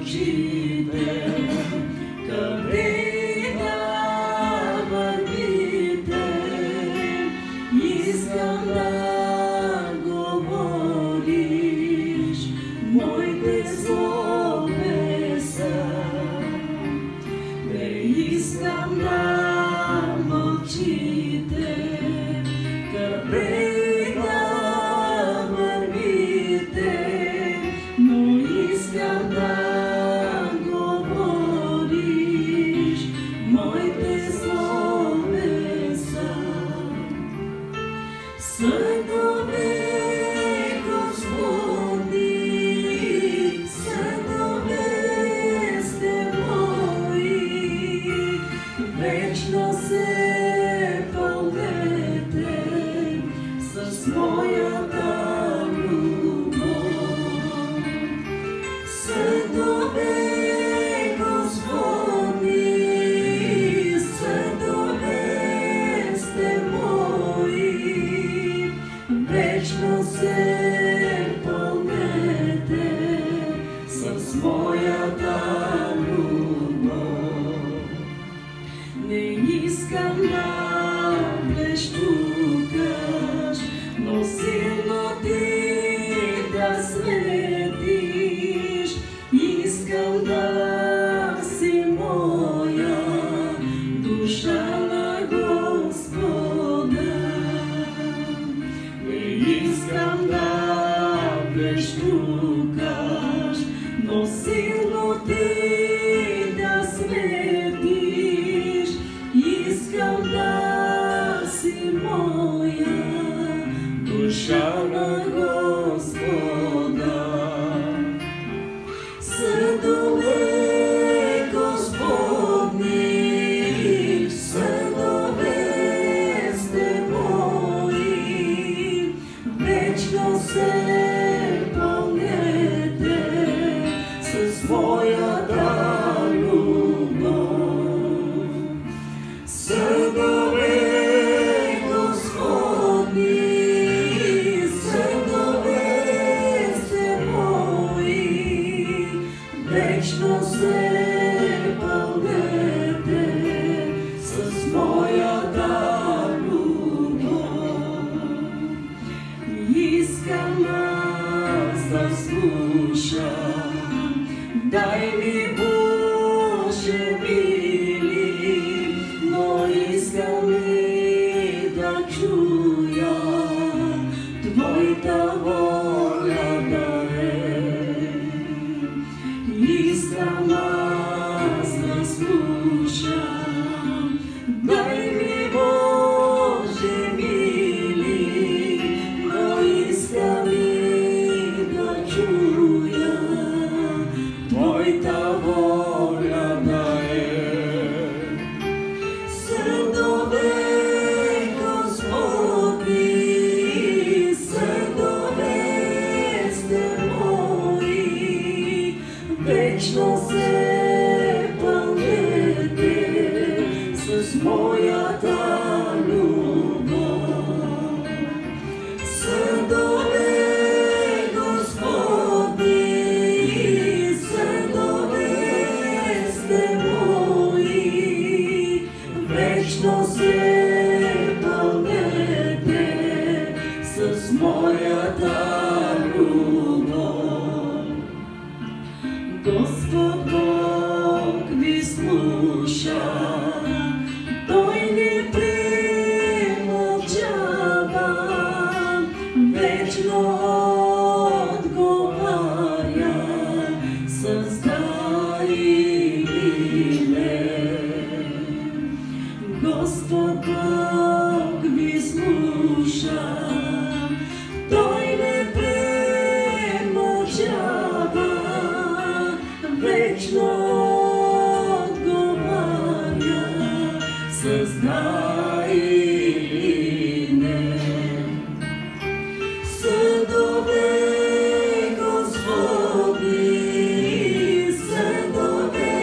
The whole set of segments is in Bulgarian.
mълчите, къде да вървите, искам да говориш моите словеса. Не искам да мълчите, къде да вървите, но искам да говориш моите словеса. Съдове Господни, съдове сте мои, вечно се пълнете с моята любов. Съдове Господни, съдове сте мои, вечно се пълнете с моята любов. Не искам да блещукаш, но силно ти да светиш. Искам да си моя, душа на Господа. Не искам да блещукаш, но силно ти да светиш. Искам да си моя, душа на Господа. Съдове Господни, съдове сте мои, вечно се пълнете с моята любов. Съдове Господни, съдове сте мои, вечно се пълнете с моята любов. Искам аз да слушам, дай ми Боже мили, но искам и да чуя Твоята воля да е. Искам аз да слушам, дай ми Боже мили, но искам и да чуя Твоята воля да е. Съдове Господни, съдове сте мои, вечно се пълнете с моята любов. Съдове Господни, съдове сте мои, вечно се пълнете с моята любов. Господ Бог ви слуша, Той не премълчава, вечно отговаря с да или не. Господ Бог ви слуша, Той не премълчава, вечно отговаря с да или не. Съдове Господни, съдове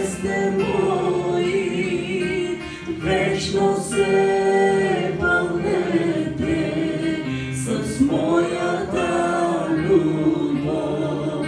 сте мои, вечно се пълнете с моята любов.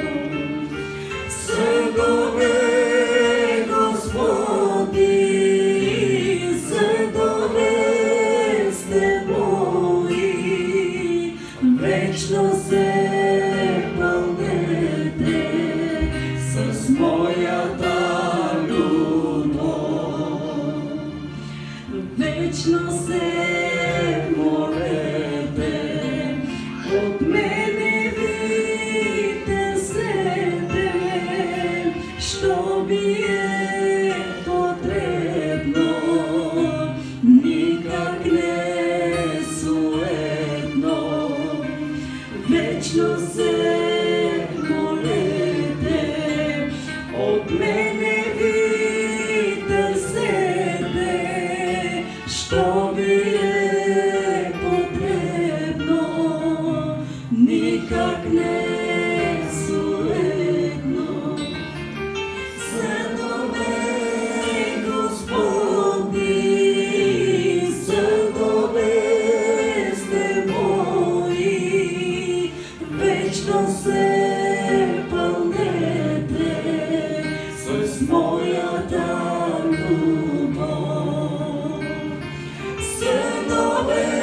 doveste.